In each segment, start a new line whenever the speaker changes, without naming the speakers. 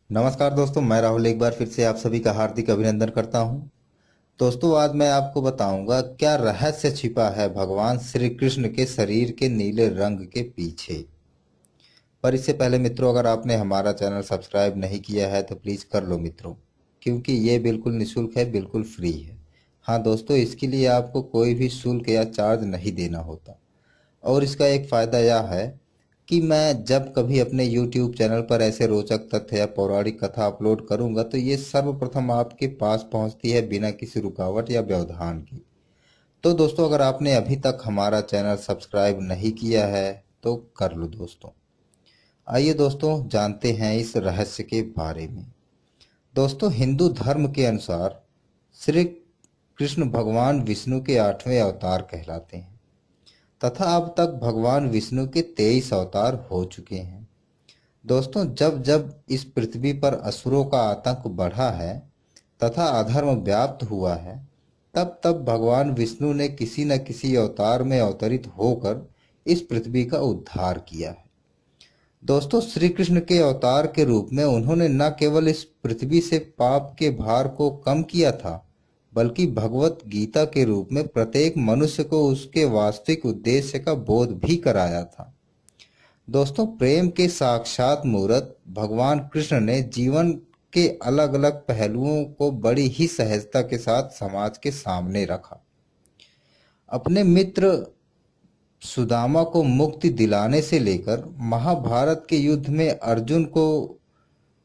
नमस्कार दोस्तों, मैं राहुल एक बार फिर से आप सभी का हार्दिक अभिनंदन करता हूं। दोस्तों, आज मैं आपको बताऊंगा क्या रहस्य छिपा है भगवान श्री कृष्ण के शरीर के नीले रंग के पीछे। पर इससे पहले मित्रों, अगर आपने हमारा चैनल सब्सक्राइब नहीं किया है तो प्लीज़ कर लो मित्रों, क्योंकि ये बिल्कुल निःशुल्क है, बिल्कुल फ्री है। हाँ दोस्तों, इसके लिए आपको कोई भी शुल्क या चार्ज नहीं देना होता। और इसका एक फ़ायदा यह है कि मैं जब कभी अपने YouTube चैनल पर ऐसे रोचक तथ्य या पौराणिक कथा अपलोड करूंगा तो ये सर्वप्रथम आपके पास पहुंचती है बिना किसी रुकावट या व्यवधान की। तो दोस्तों, अगर आपने अभी तक हमारा चैनल सब्सक्राइब नहीं किया है तो कर लो दोस्तों। आइए दोस्तों, जानते हैं इस रहस्य के बारे में। दोस्तों, हिंदू धर्म के अनुसार श्री कृष्ण भगवान विष्णु के 8वें अवतार कहलाते हैं तथा अब तक भगवान विष्णु के 23 अवतार हो चुके हैं। दोस्तों, जब जब इस पृथ्वी पर असुरों का आतंक बढ़ा है तथा अधर्म व्याप्त हुआ है, तब तब भगवान विष्णु ने किसी न किसी अवतार में अवतरित होकर इस पृथ्वी का उद्धार किया है। दोस्तों, श्री कृष्ण के अवतार के रूप में उन्होंने न केवल इस पृथ्वी से पाप के भार को कम किया था, बल्कि भगवत गीता के रूप में प्रत्येक मनुष्य को उसके वास्तविक उद्देश्य का बोध भी कराया था। दोस्तों, प्रेम के साक्षात मूर्त भगवान कृष्ण ने जीवन के अलग अलग पहलुओं को बड़ी ही सहजता के साथ समाज के सामने रखा। अपने मित्र सुदामा को मुक्ति दिलाने से लेकर महाभारत के युद्ध में अर्जुन को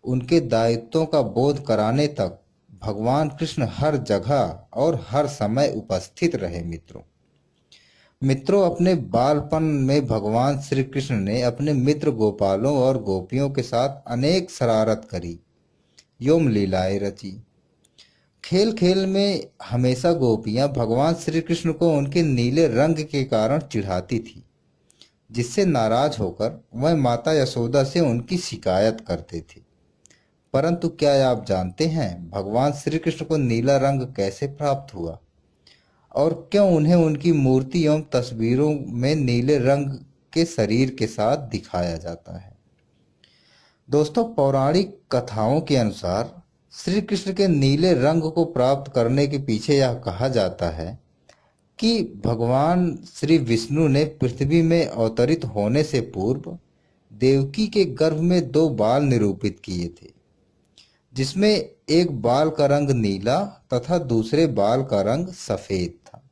उनके दायित्वों का बोध कराने तक भगवान कृष्ण हर जगह और हर समय उपस्थित रहे। मित्रों, अपने बालपन में भगवान श्री कृष्ण ने अपने मित्र गोपालों और गोपियों के साथ अनेक शरारत करी, योम लीलाएं रची। खेल खेल में हमेशा गोपियां भगवान श्री कृष्ण को उनके नीले रंग के कारण चिढ़ाती थी, जिससे नाराज होकर वह माता यशोदा से उनकी शिकायत करते थे। परंतु क्या आप जानते हैं भगवान श्री कृष्ण को नीला रंग कैसे प्राप्त हुआ और क्यों उन्हें उनकी मूर्ति एवं तस्वीरों में नीले रंग के शरीर के साथ दिखाया जाता है? दोस्तों, पौराणिक कथाओं के अनुसार श्री कृष्ण के नीले रंग को प्राप्त करने के पीछे यह कहा जाता है कि भगवान श्री विष्णु ने पृथ्वी में अवतरित होने से पूर्व देवकी के गर्भ में दो बाल निरूपित किए थे, जिसमें एक बाल का रंग नीला तथा दूसरे बाल का रंग सफेद था।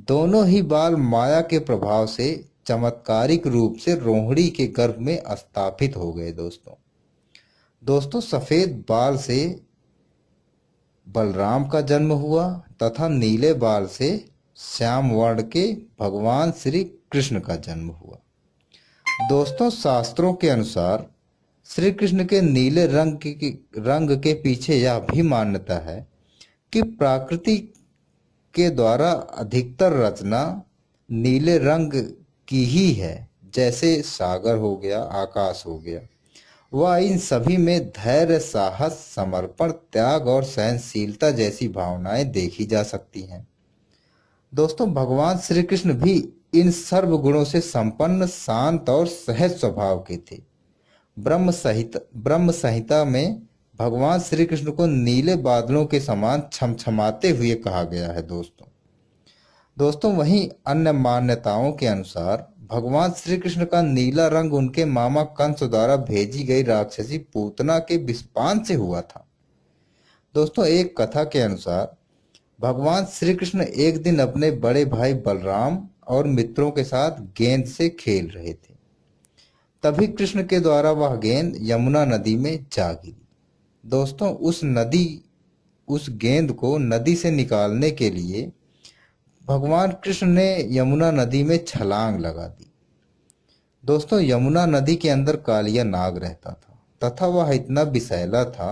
दोनों ही बाल माया के प्रभाव से चमत्कारिक रूप से रोहिणी के गर्भ में स्थापित हो गए। दोस्तों, सफेद बाल से बलराम का जन्म हुआ तथा नीले बाल से श्याम वर्ण के भगवान श्री कृष्ण का जन्म हुआ। दोस्तों, शास्त्रों के अनुसार श्री कृष्ण के नीले रंग के पीछे यह भी मान्यता है कि प्रकृति के द्वारा अधिकतर रचना नीले रंग की ही है, जैसे सागर हो गया, आकाश हो गया। वह इन सभी में धैर्य, साहस, समर्पण, त्याग और सहनशीलता जैसी भावनाएं देखी जा सकती हैं। दोस्तों, भगवान श्री कृष्ण भी इन सर्व गुणों से संपन्न, शांत और सहज स्वभाव के थे। ब्रह्म संहिता में भगवान श्री कृष्ण को नीले बादलों के समान छमछमाते हुए कहा गया है। दोस्तों, वहीं अन्य मान्यताओं के अनुसार भगवान श्री कृष्ण का नीला रंग उनके मामा कंस द्वारा भेजी गई राक्षसी पूतना के विषपान से हुआ था। दोस्तों, एक कथा के अनुसार भगवान श्री कृष्ण एक दिन अपने बड़े भाई बलराम और मित्रों के साथ गेंद से खेल रहे थे। तभी कृष्ण के द्वारा वह गेंद यमुना नदी में जा गिरी। दोस्तों, उस गेंद को नदी से निकालने के लिए भगवान कृष्ण ने यमुना नदी में छलांग लगा दी। दोस्तों, यमुना नदी के अंदर कालिया नाग रहता था तथा वह इतना विषैला था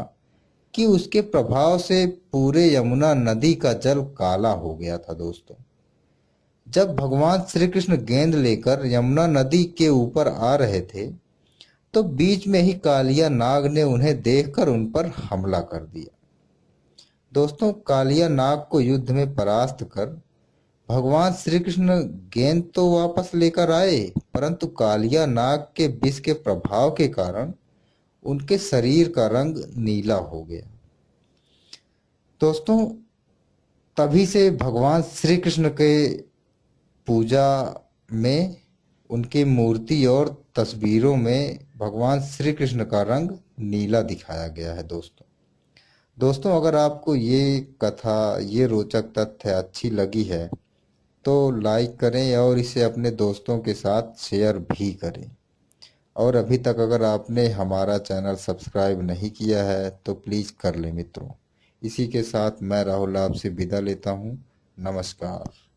कि उसके प्रभाव से पूरे यमुना नदी का जल काला हो गया था। दोस्तों, जब भगवान श्री कृष्ण गेंद लेकर यमुना नदी के ऊपर आ रहे थे तो बीच में ही कालिया नाग ने उन्हें देखकर उन पर हमला कर दिया। दोस्तों, कालिया नाग को युद्ध में परास्त कर भगवान श्री कृष्ण गेंद तो वापस लेकर आए, परंतु कालिया नाग के विष के प्रभाव के कारण उनके शरीर का रंग नीला हो गया। दोस्तों, तभी से भगवान श्री कृष्ण के पूजा में, उनकी मूर्ति और तस्वीरों में भगवान श्री कृष्ण का रंग नीला दिखाया गया है। दोस्तों दोस्तों अगर आपको ये कथा, ये रोचक तथ्य अच्छी लगी है तो लाइक करें और इसे अपने दोस्तों के साथ शेयर भी करें। और अभी तक अगर आपने हमारा चैनल सब्सक्राइब नहीं किया है तो प्लीज़ कर लें मित्रों। इसी के साथ मैं राहुल आपसे विदा लेता हूँ। नमस्कार।